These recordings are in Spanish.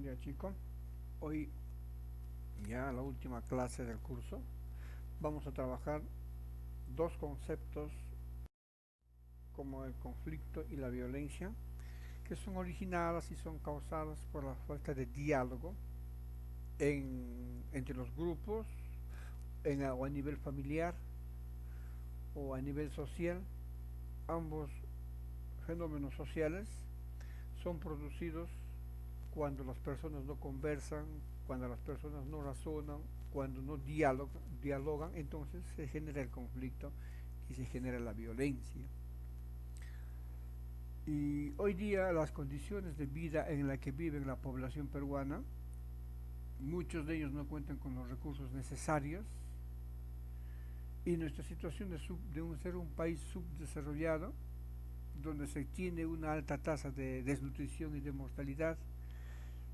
Buen día, chico. Hoy, ya la última clase del curso, vamos a trabajar dos conceptos como el conflicto y la violencia, que son originadas y son causadas por la falta de diálogo entre los grupos, o a nivel familiar o a nivel social. Ambos fenómenos sociales son producidos cuando las personas no conversan, cuando las personas no razonan, cuando no dialogan, entonces se genera el conflicto y se genera la violencia. Y hoy día las condiciones de vida en las que vive la población peruana, muchos de ellos no cuentan con los recursos necesarios y nuestra situación de ser un país subdesarrollado, donde se tiene una alta tasa de desnutrición y de mortalidad,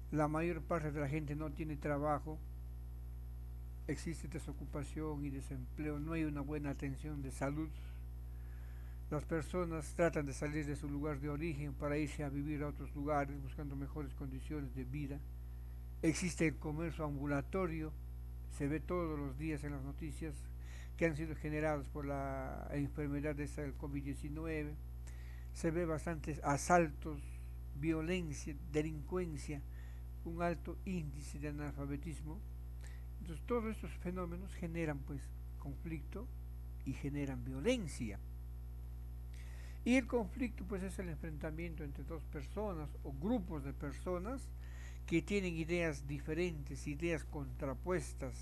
la mayor parte de la gente no tiene trabajo, existe desocupación y desempleo, no hay una buena atención de salud. Las personas tratan de salir de su lugar de origen para irse a vivir a otros lugares buscando mejores condiciones de vida. Existe el comercio ambulatorio, se ve todos los días en las noticias que han sido generados por la enfermedad esta del COVID-19. Se ve bastantes asaltos, violencia, delincuencia, un alto índice de analfabetismo. Entonces todos estos fenómenos generan pues conflicto y generan violencia. Y el conflicto pues es el enfrentamiento entre dos personas o grupos de personas que tienen ideas diferentes, ideas contrapuestas.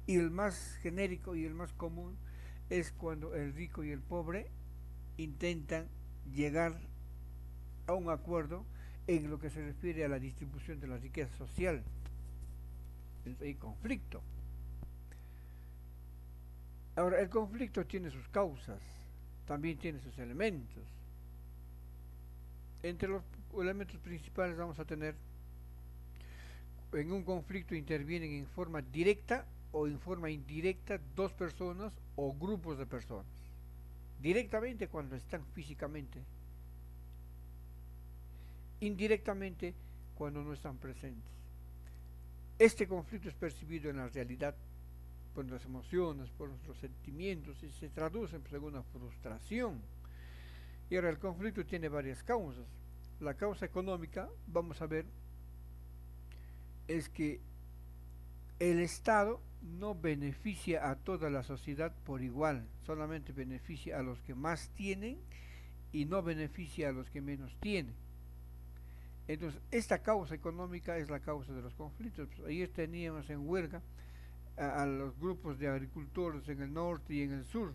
Y el más genérico y el más común es cuando el rico y el pobre intentan llegar a un acuerdo en lo que se refiere a la distribución de la riqueza social. Entonces hay conflicto. Ahora, el conflicto tiene sus causas, también tiene sus elementos. Entre los elementos principales vamos a tener, en un conflicto intervienen en forma directa o en forma indirecta dos personas o grupos de personas. Directamente cuando están físicamente, indirectamente cuando no están presentes. Este conflicto es percibido en la realidad por nuestras emociones, por nuestros sentimientos y se traduce en una frustración. Y ahora el conflicto tiene varias causas. La causa económica, vamos a ver, es que el Estado no beneficia a toda la sociedad por igual, solamente beneficia a los que más tienen y no beneficia a los que menos tienen. Entonces, esta causa económica es la causa de los conflictos. Ayer teníamos en huelga a los grupos de agricultores en el norte y en el sur.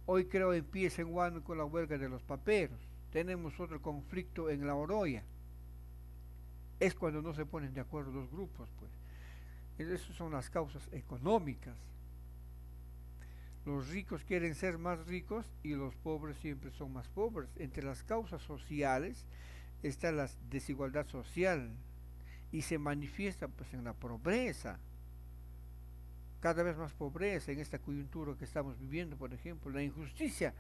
Hoy creo empieza en Huánuco con la huelga de los paperos. Tenemos otro conflicto en La Oroya. Es cuando no se ponen de acuerdo los grupos, pues. Esas son las causas económicas. Los ricos quieren ser más ricos y los pobres siempre son más pobres. Entre las causas sociales está la desigualdad social y se manifiesta pues en la pobreza. Cada vez más pobreza en esta coyuntura que estamos viviendo, por ejemplo, la injusticia.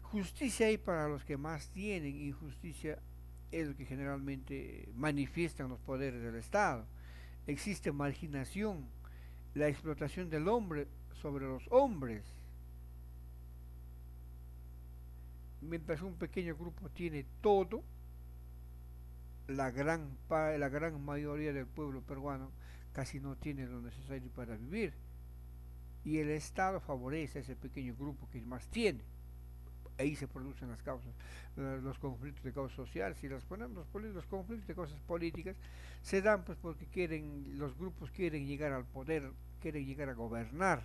Justicia hay para los que más tienen, injusticia es lo que generalmente manifiestan los poderes del Estado. Existe marginación, la explotación del hombre sobre los hombres. Mientras un pequeño grupo tiene todo, la gran mayoría del pueblo peruano casi no tiene lo necesario para vivir. Y el Estado favorece a ese pequeño grupo que más tiene. Ahí se producen las causas, los conflictos de causa social. Si las ponemos, los conflictos de causas políticas se dan pues porque los grupos quieren llegar al poder, quieren llegar a gobernar.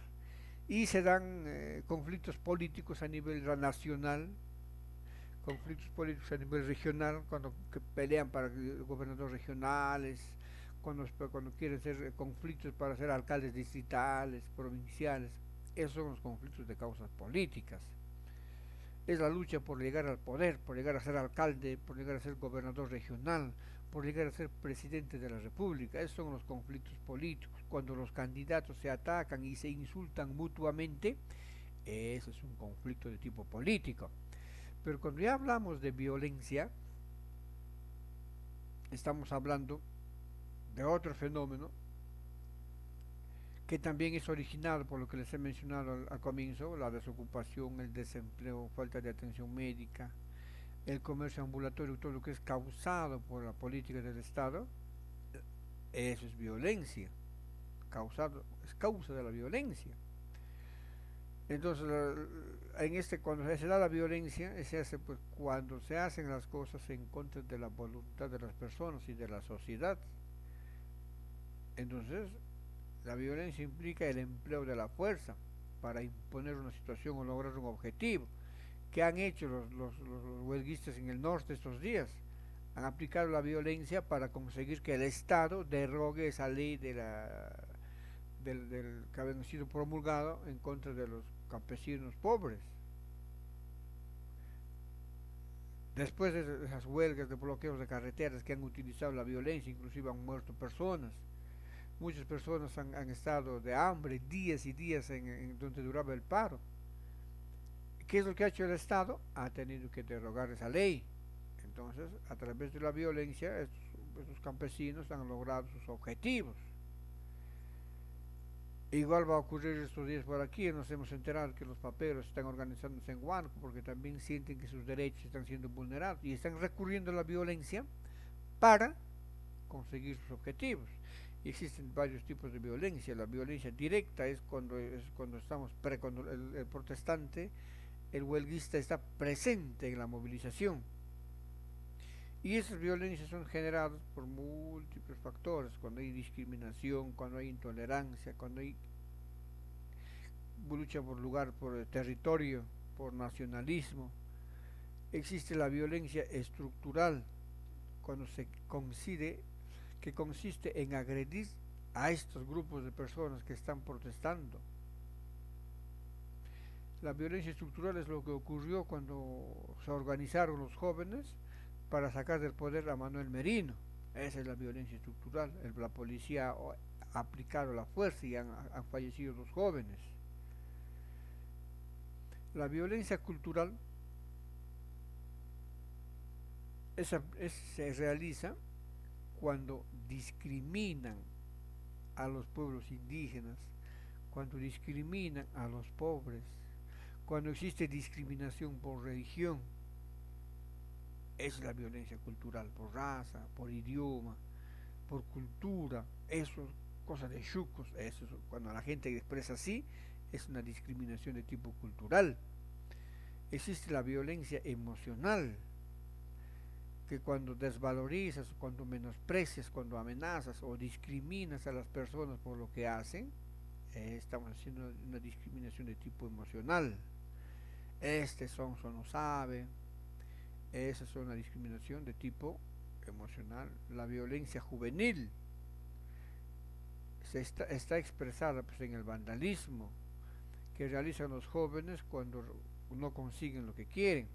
Y se dan conflictos políticos a nivel nacional, conflictos políticos a nivel regional, cuando pelean para gobernadores regionales, cuando quieren ser conflictos para ser alcaldes distritales, provinciales. Esos son los conflictos de causas políticas. Es la lucha por llegar al poder, por llegar a ser alcalde, por llegar a ser gobernador regional, por llegar a ser presidente de la República. Esos son los conflictos políticos. Cuando los candidatos se atacan y se insultan mutuamente, eso es un conflicto de tipo político. Pero cuando ya hablamos de violencia, estamos hablando de otro fenómeno que también es originado por lo que les he mencionado al comienzo, la desocupación, el desempleo, falta de atención médica, el comercio ambulatorio, todo lo que es causado por la política del Estado. Eso es violencia, es causa de la violencia. Entonces, cuando se da la violencia, se hace pues cuando se hacen las cosas en contra de la voluntad de las personas y de la sociedad. Entonces, la violencia implica el empleo de la fuerza para imponer una situación o lograr un objetivo. ¿Qué han hecho los huelguistas en el norte estos días? Han aplicado la violencia para conseguir que el Estado derogue esa ley del que había sido promulgado en contra de los campesinos pobres. Después de esas huelgas de bloqueos de carreteras que han utilizado la violencia, inclusive han muerto personas. Muchas personas han estado de hambre días y días en donde duraba el paro. ¿Qué es lo que ha hecho el Estado? Ha tenido que derogar esa ley. Entonces, a través de la violencia, estos campesinos han logrado sus objetivos. Igual va a ocurrir estos días por aquí, nos hemos enterado que los paperos están organizándose en Huánuco porque también sienten que sus derechos están siendo vulnerados y están recurriendo a la violencia para conseguir sus objetivos. Y existen varios tipos de violencia. La violencia directa es cuando cuando el protestante, el huelguista está presente en la movilización. Y esas violencias son generadas por múltiples factores, cuando hay discriminación, cuando hay intolerancia, cuando hay lucha por lugar, por territorio, por nacionalismo. Existe la violencia estructural, cuando se coincide que consiste en agredir a estos grupos de personas que están protestando. La violencia estructural es lo que ocurrió cuando se organizaron los jóvenes para sacar del poder a Manuel Merino. Esa es la violencia estructural. La policía ha aplicado la fuerza y han fallecido los jóvenes. La violencia cultural se realiza cuando discriminan a los pueblos indígenas, cuando discriminan a los pobres, cuando existe discriminación por religión. Es la violencia cultural, por raza, por idioma, por cultura. Eso es cosa de chucos. Eso es, cuando la gente expresa así, es una discriminación de tipo cultural. Existe la violencia emocional, que cuando desvalorizas, cuando menosprecias, cuando amenazas o discriminas a las personas por lo que hacen, estamos haciendo una discriminación de tipo emocional. Este sonso no sabe. Esa es una discriminación de tipo emocional. La violencia juvenil está expresada pues, en el vandalismo que realizan los jóvenes cuando no consiguen lo que quieren.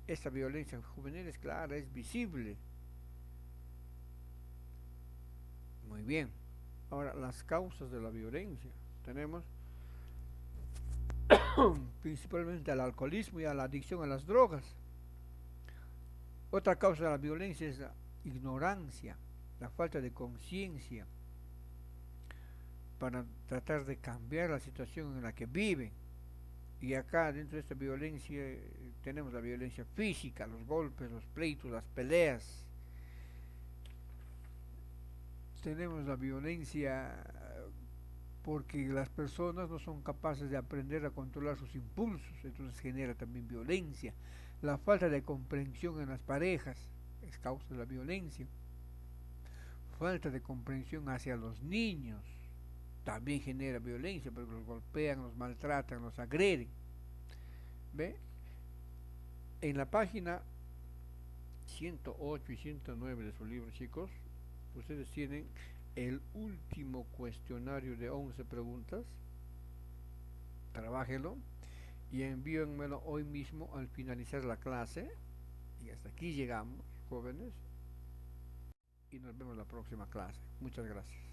Esta violencia juvenil es clara, es visible. Muy bien. Ahora, las causas de la violencia. Tenemos principalmente al alcoholismo y a la adicción a las drogas. Otra causa de la violencia es la ignorancia, la falta de conciencia para tratar de cambiar la situación en la que viven. Y acá dentro de esta violencia tenemos la violencia física, los golpes, los pleitos, las peleas. Tenemos la violencia porque las personas no son capaces de aprender a controlar sus impulsos, entonces genera también violencia. La falta de comprensión en las parejas es causa de la violencia. Falta de comprensión hacia los niños también genera violencia porque los golpean, los maltratan, los agreden. ¿Ve? En la página 108 y 109 de su libro, chicos, ustedes tienen el último cuestionario de 11 preguntas. Trabájelo y envíenmelo hoy mismo al finalizar la clase. Y hasta aquí llegamos, jóvenes, y nos vemos en la próxima clase. Muchas gracias.